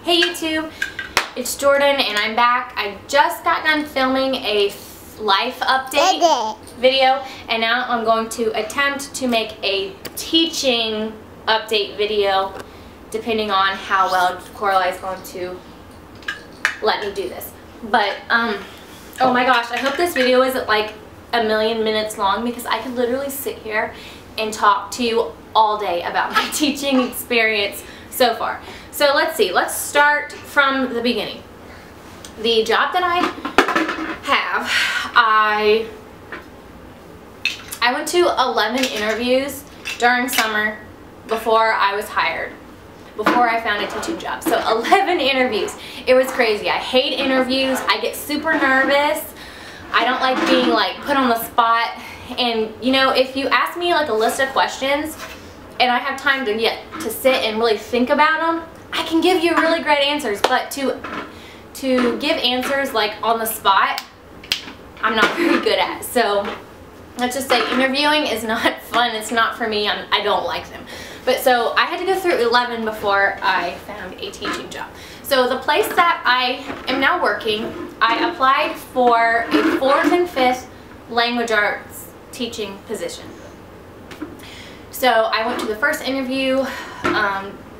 Hey YouTube, it's Jordan and I'm back. I just got done filming a life update video and now I'm going to attempt to make a teaching update video depending on how well Coralie is going to let me do this. But oh my gosh, I hope this video isn't like a million minutes long because I could literally sit here and talk to you all day about my teaching experience so far. So let's see, let's start from the beginning. The job that I have, I went to 11 interviews during summer before I was hired, before I found a teaching job. So 11 interviews. It was crazy. I hate interviews. I get super nervous. I don't like being like put on the spot. And you know, if you ask me like a list of questions and I have time to sit and really think about them, I can give you really great answers. But to give answers like on the spot, I'm not very good at. So let's just say interviewing is not fun. It's not for me. I don't like them. But so I had to go through 11 before I found a teaching job. So the place that I am now working, I applied for a 4th and 5th language arts teaching position. So I went to the first interview.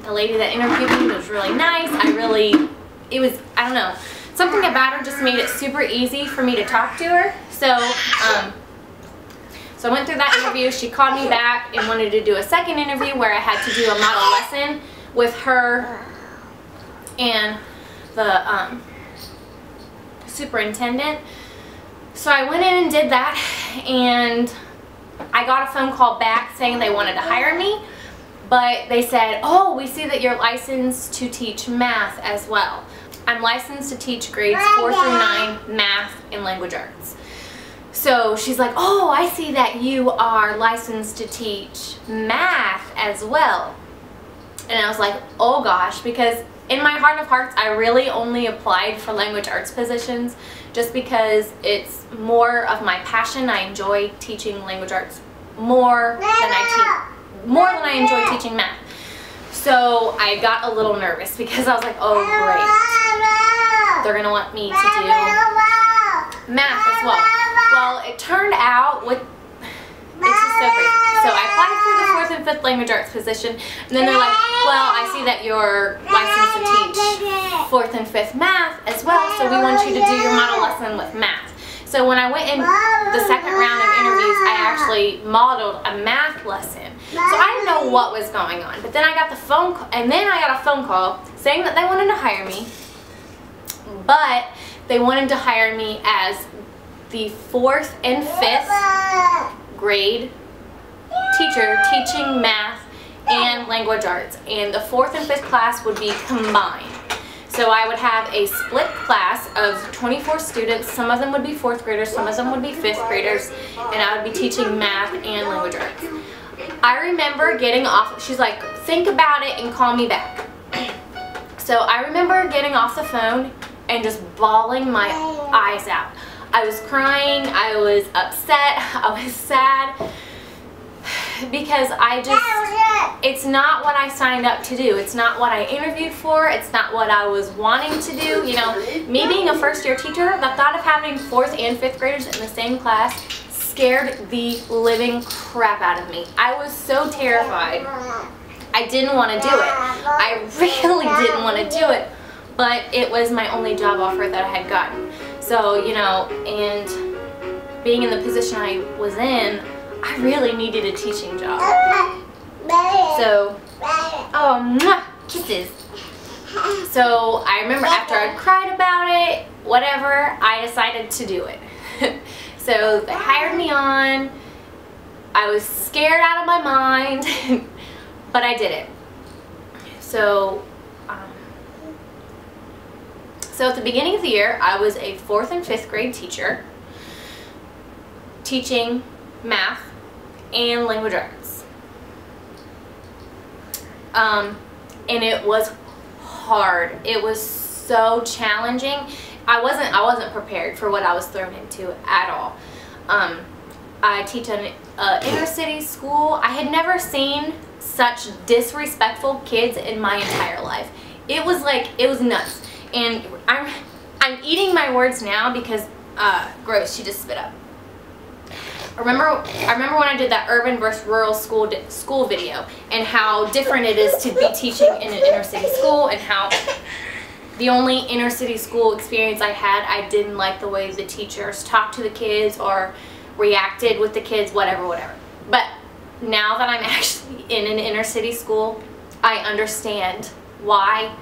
The lady that interviewed me was really nice. I don't know, something about her just made it super easy for me to talk to her. So so I went through that interview. She called me back and wanted to do a second interview where I had to do a model lesson with her and the superintendent. So I went in and did that, and I got a phone call back saying they wanted to hire me, but they said, oh, we see that you're licensed to teach math as well. I'm licensed to teach grades 4 through 9 math and language arts. So she's like, oh, I see that you are licensed to teach math as well. And I was like, oh gosh, because in my heart of hearts, I really only applied for language arts positions just because it's more of my passion. I enjoy teaching language arts more than I enjoy teaching math. So I got a little nervous because I was like, oh great, they're gonna want me to do math as well. Well, it turned out this is so crazy. So I applied for the 4th and 5th language arts position, and then they're like, well, I see that you're licensed to teach 4th and 5th math as well, so we want you to do your model lesson with math. So when I went in the second round of interviews, I actually modeled a math lesson. So I didn't know what was going on. But then I got the phone call, and then I got a phone call saying that they wanted to hire me, but they wanted to hire me as the 4th and 5th grade teacher teaching math and language arts, and the 4th and 5th class would be combined. So I would have a split class of 24 students. Some of them would be 4th graders, some of them would be 5th graders, and I would be teaching math and language arts. I remember getting off, she's like, think about it and call me back. So I remember getting off the phone and just bawling my eyes out. I was crying, I was upset, I was sad, because it's not what I signed up to do. It's not what I interviewed for. It's not what I was wanting to do. You know, me being a first-year teacher, the thought of having 4th and 5th graders in the same class scared the living crap out of me. I was so terrified. I didn't want to do it. I really didn't want to do it, but it was my only job offer that I had gotten. So, you know, and being in the position I was in, I really needed a teaching job. So, oh, mwah, kisses. So I remember after I cried about it, whatever, I decided to do it. So they hired me on. I was scared out of my mind, but I did it. So, so at the beginning of the year, I was a 4th and 5th grade teacher teaching math and language arts. And it was hard. It was so challenging. I wasn't prepared for what I was thrown into at all. I teach an inner city school. I had never seen such disrespectful kids in my entire life. It was like, it was nuts. And I'm eating my words now because, gross, she just spit up. I remember when I did that urban versus rural school video, and how different it is to be teaching in an inner city school, and how the only inner city school experience I had, I didn't like the way the teachers talked to the kids or reacted with the kids, whatever. But now that I'm actually in an inner city school, I understand why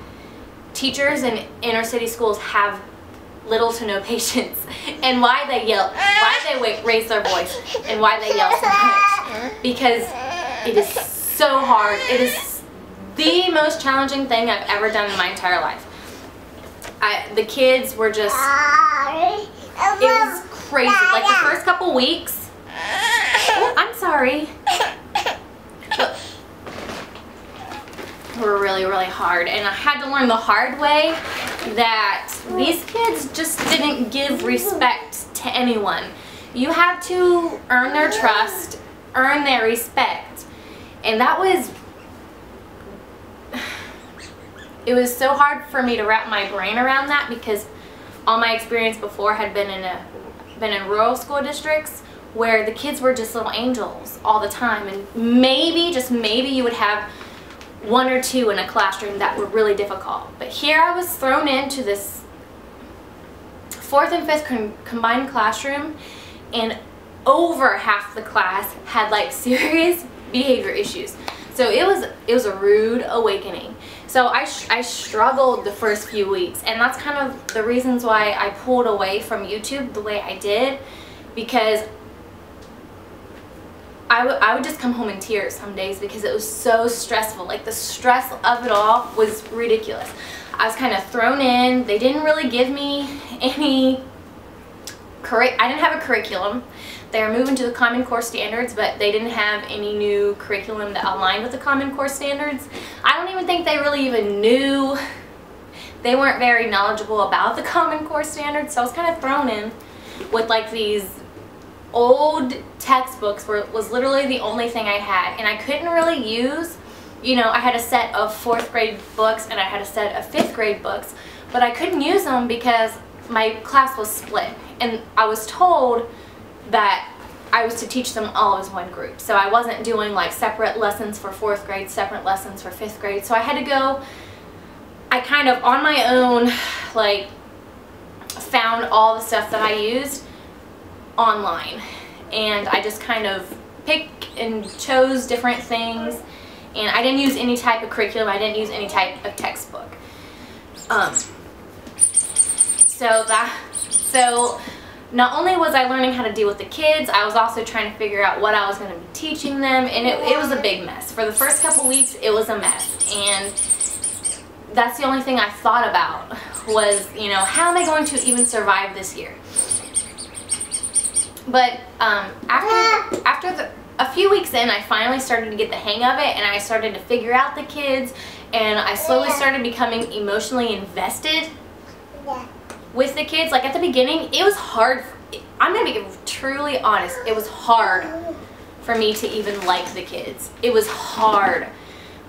teachers in inner city schools have little to no patience, and why they yell, why they raise their voice, and why they yell so much. Because it is so hard. It is the most challenging thing I've ever done in my entire life. The kids were just, it was crazy. Like the first couple weeks, oh, I'm sorry, were really, really hard. And I had to learn the hard way that these kids just didn't give respect to anyone. You had to earn their trust, earn their respect. And that was, it was so hard for me to wrap my brain around that, because all my experience before had been in rural school districts where the kids were just little angels all the time, and maybe, just maybe, you would have one or two in a classroom that were really difficult. But here I was thrown into this 4th and 5th combined classroom, and over half the class had like serious behavior issues. So it was a rude awakening. So I struggled the first few weeks, and that's kind of the reasons why I pulled away from YouTube the way I did, because I would just come home in tears some days because it was so stressful. Like, the stress of it all was ridiculous. I was kind of thrown in. They didn't really give me any I didn't have a curriculum. They were moving to the Common Core standards, but they didn't have any new curriculum that aligned with the Common Core standards. I don't even think they really even knew. They weren't very knowledgeable about the Common Core standards, so I was kind of thrown in with like these old textbooks where it was literally the only thing I had, and I couldn't really use, you know, I had a set of 4th grade books and I had a set of 5th grade books, but I couldn't use them because my class was split, and I was told that I was to teach them all as one group. So I wasn't doing like separate lessons for 4th grade, separate lessons for 5th grade. So I had to go, I kind of on my own like found all the stuff that I used online, and I just kind of picked and chose different things, and I didn't use any type of curriculum. I didn't use any type of textbook. So not only was I learning how to deal with the kids, I was also trying to figure out what I was going to be teaching them, and it was a big mess. For the first couple weeks, it was a mess, and that's the only thing I thought about was, you know, how am I going to even survive this year? But after a few weeks in, I finally started to get the hang of it, and I started to figure out the kids, and I slowly started becoming emotionally invested with the kids. Like, at the beginning, it was hard. I'm going to be truly honest. It was hard for me to even like the kids. It was hard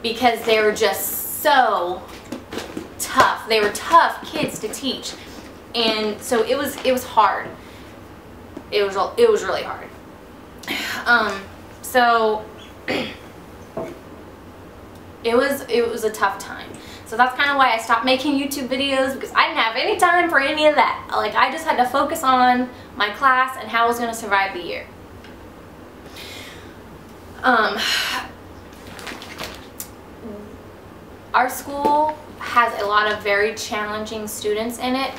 because they were just so tough. They were tough kids to teach, and so it was hard. It was really hard. So it was a tough time. So that's kind of why I stopped making YouTube videos, because I didn't have any time for any of that. Like, I just had to focus on my class and how I was going to survive the year. Our school has a lot of very challenging students in it.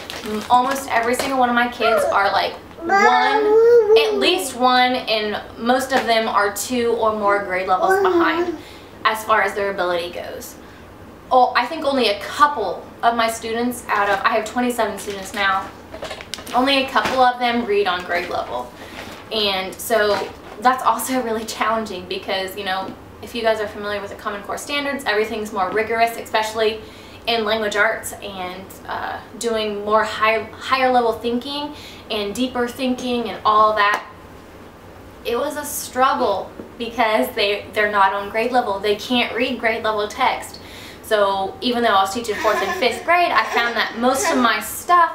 Almost every single one of my kids are like at least one, and most of them are 2 or more grade levels behind as far as their ability goes. Oh, I think only a couple of my students I have 27 students now, only a couple of them read on grade level. And so that's also really challenging because, you know, if you guys are familiar with the Common Core standards, everything's more rigorous, especially in language arts, and doing more higher level thinking and deeper thinking and all that. It was a struggle because they're not on grade level. They can't read grade level text. So even though I was teaching 4th and 5th grade, I found that most of my stuff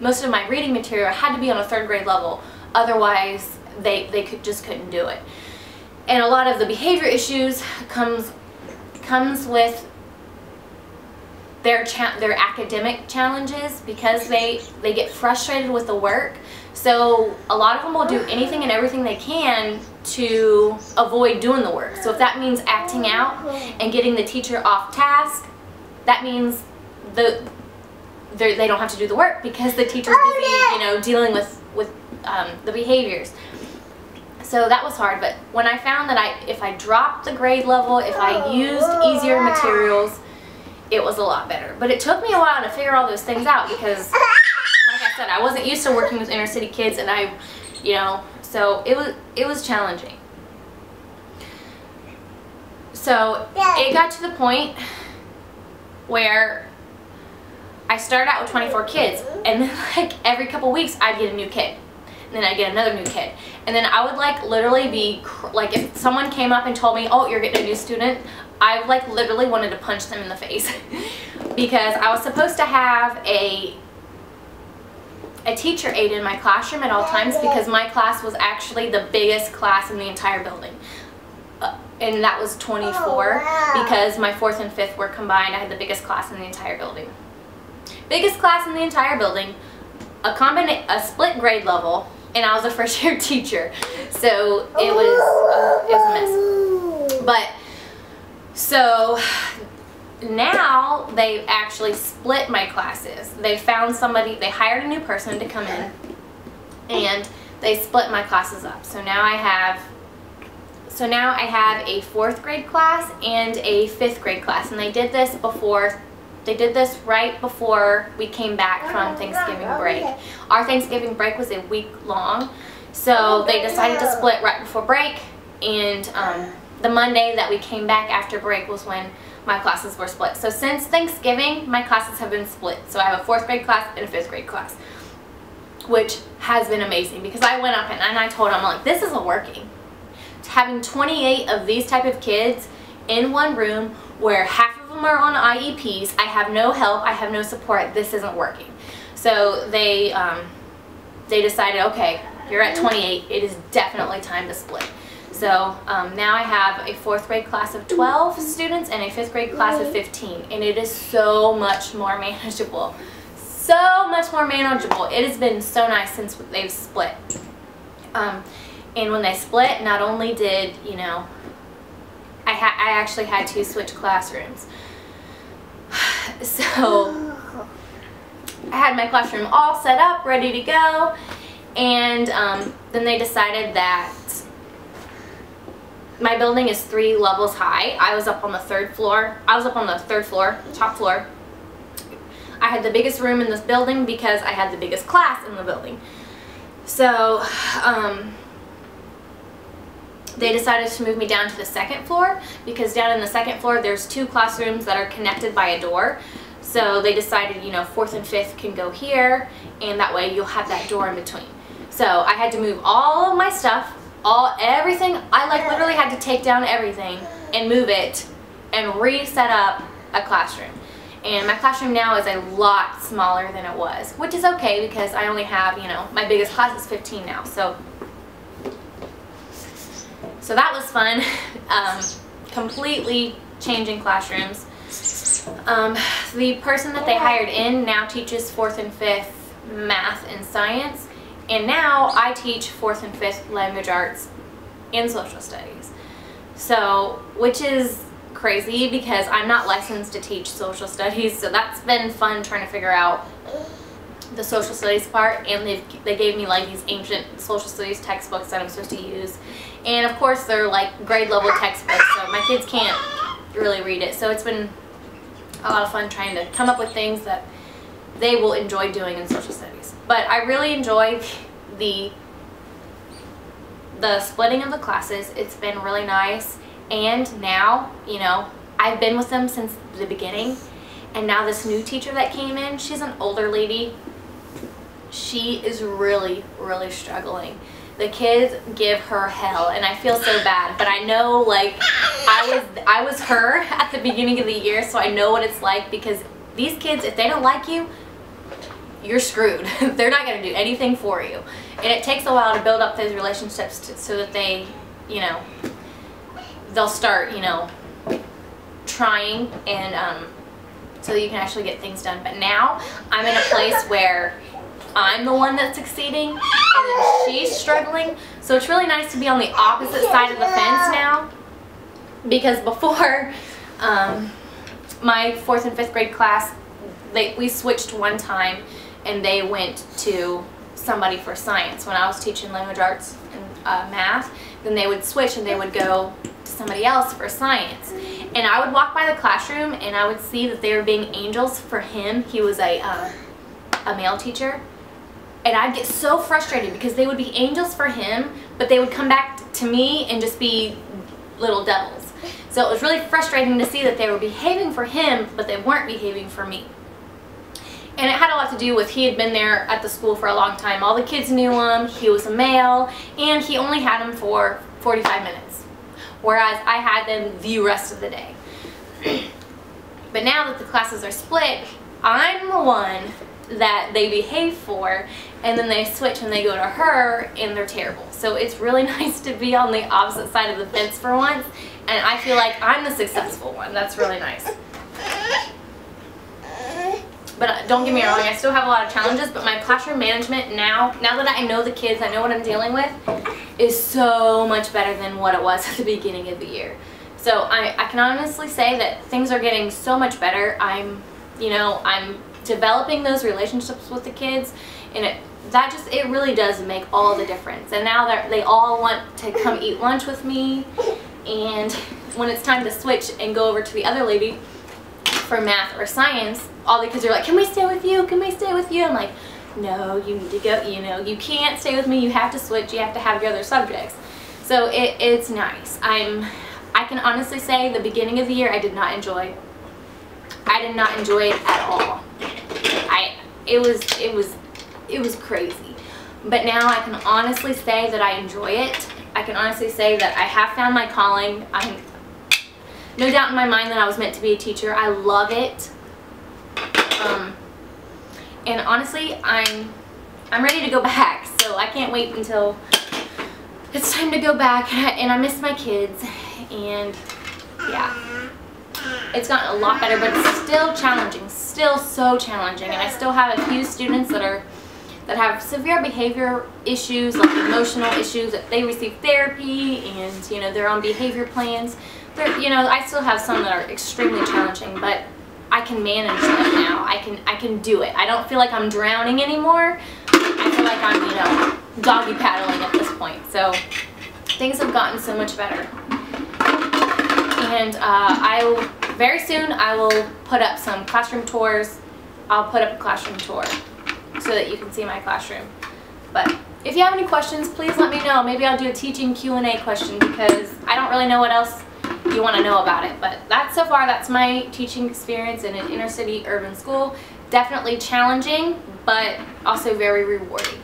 most of my reading material had to be on a 3rd grade level. Otherwise, they just couldn't do it. And a lot of the behavior issues comes with their academic challenges, because they get frustrated with the work. So a lot of them will do anything and everything they can to avoid doing the work. So if that means acting out and getting the teacher off task, that means they don't have to do the work because the teacher's busy, you know, dealing with the behaviors. So that was hard. But when I found that if I dropped the grade level, if I used easier materials, it was a lot better. But it took me a while to figure all those things out, because like I said, I wasn't used to working with inner city kids, and so it was challenging. So it got to the point where I started out with 24 kids, and then like every couple weeks I'd get a new kid, and then I'd get another new kid, and then I would like literally be like, if someone came up and told me, oh, you're getting a new student, I like literally wanted to punch them in the face because I was supposed to have a teacher aide in my classroom at all times, because my class was actually the biggest class in the entire building. And that was 24, because my 4th and 5th were combined. I had the biggest class in the entire building. Biggest class in the entire building, a split grade level, and I was a first year teacher. So it was a mess. But so now they've actually split my classes. They found somebody, they hired a new person to come in, and they split my classes up. So now I have a 4th grade class and a 5th grade class, and they did this right before we came back from Thanksgiving break. Our Thanksgiving break was a week long, so they decided to split right before break, and the Monday that we came back after break was when my classes were split. So since Thanksgiving, my classes have been split. So I have a 4th grade class and a 5th grade class, which has been amazing, because I went up and I told them, I'm like, this isn't working. Having 28 of these type of kids in one room where half of them are on IEPs, I have no help, I have no support, this isn't working. So they decided, okay, you're at 28, it is definitely time to split. So now I have a 4th grade class of 12 students and a 5th grade class of 15, and it is so much more manageable. So much more manageable. It has been so nice since they've split. And when they split, not only did, you know, I actually had to switch classrooms. So I had my classroom all set up, ready to go, and then they decided that my building is 3 levels high. I was up on the 3rd floor. Top floor. I had the biggest room in this building because I had the biggest class in the building. So they decided to move me down to the 2nd floor, because down in the 2nd floor there's 2 classrooms that are connected by a door. So they decided, you know, 4th and 5th can go here, and that way you'll have that door in between. So I had to move all of my stuff, everything. I like literally had to take down everything and move it and reset up a classroom. And my classroom now is a lot smaller than it was, which is okay because I only have, you know, my biggest class is 15 now. So that was fun. Completely changing classrooms. The person that they hired in now teaches 4th and 5th math and science, and now I teach 4th and 5th language arts and social studies. So, which is crazy because I'm not licensed to teach social studies, so that's been fun trying to figure out the social studies part. And they gave me like these ancient social studies textbooks that I'm supposed to use, and of course they're like grade level textbooks, so my kids can't really read it. So it's been a lot of fun trying to come up with things that they will enjoy doing in social studies. But I really enjoy the splitting of the classes. It's been really nice. And now, you know, I've been with them since the beginning, and now this new teacher that came in, she's an older lady. She is really, really struggling. The kids give her hell, and I feel so bad, but I know, like, I was her at the beginning of the year, so I know what it's like, because these kids, if they don't like you, you're screwed. They're not going to do anything for you. And it takes a while to build up those relationships so that they, you know, they'll start, you know, trying, and so that you can actually get things done. But now I'm in a place where I'm the one that's succeeding and then she's struggling. So it's really nice to be on the opposite side of the fence now, because before my 4th and 5th grade class, we switched one time and they went to somebody for science. When I was teaching language arts and math, then they would switch and they would go to somebody else for science. And I would walk by the classroom and I would see that they were being angels for him. He was a male teacher. And I'd get so frustrated because they would be angels for him, but they would come back to me and just be little devils. So it was really frustrating to see that they were behaving for him, but they weren't behaving for me. And it had a lot to do with he had been there at the school for a long time. All the kids knew him, he was a male, and he only had him for 45 minutes. Whereas I had them the rest of the day. But now that the classes are split, I'm the one that they behave for, and then they switch and they go to her and they're terrible. So it's really nice to be on the opposite side of the fence for once, and I feel like I'm the successful one. That's really nice. But don't get me wrong, I still have a lot of challenges, but my classroom management now that I know the kids, I know what I'm dealing with, is so much better than what it was at the beginning of the year. So I can honestly say that things are getting so much better. I'm developing those relationships with the kids, and it really does make all the difference. And now that they all want to come eat lunch with me, and when it's time to switch and go over to the other lady for math or science, all the kids are like, can we stay with you? Can we stay with you? I'm like, no, you need to go, you know, you can't stay with me, you have to switch, you have to have your other subjects. So it's nice. I can honestly say the beginning of the year I did not enjoy it at all. It was crazy. But now I can honestly say that I enjoy it. I can honestly say that I have found my calling. I'm no doubt in my mind that I was meant to be a teacher. I love it. And honestly, I'm ready to go back. So I can't wait until it's time to go back. And I miss my kids. And yeah, it's gotten a lot better, but it's still challenging, still so challenging. And I still have a few students that have severe behavior issues, like emotional issues, that they receive therapy, and you know, they're on behavior plans. You know, I still have some that are extremely challenging, but I can manage them now. I can do it. I don't feel like I'm drowning anymore. I feel like I'm, you know, doggy paddling at this point. So things have gotten so much better. And very soon I will put up some classroom tours. I'll put up a classroom tour so that you can see my classroom. But if you have any questions, please let me know. Maybe I'll do a teaching Q&A question, because I don't really know what else you want to know about it. But so far that's my teaching experience in an inner city urban school. Definitely challenging, but also very rewarding.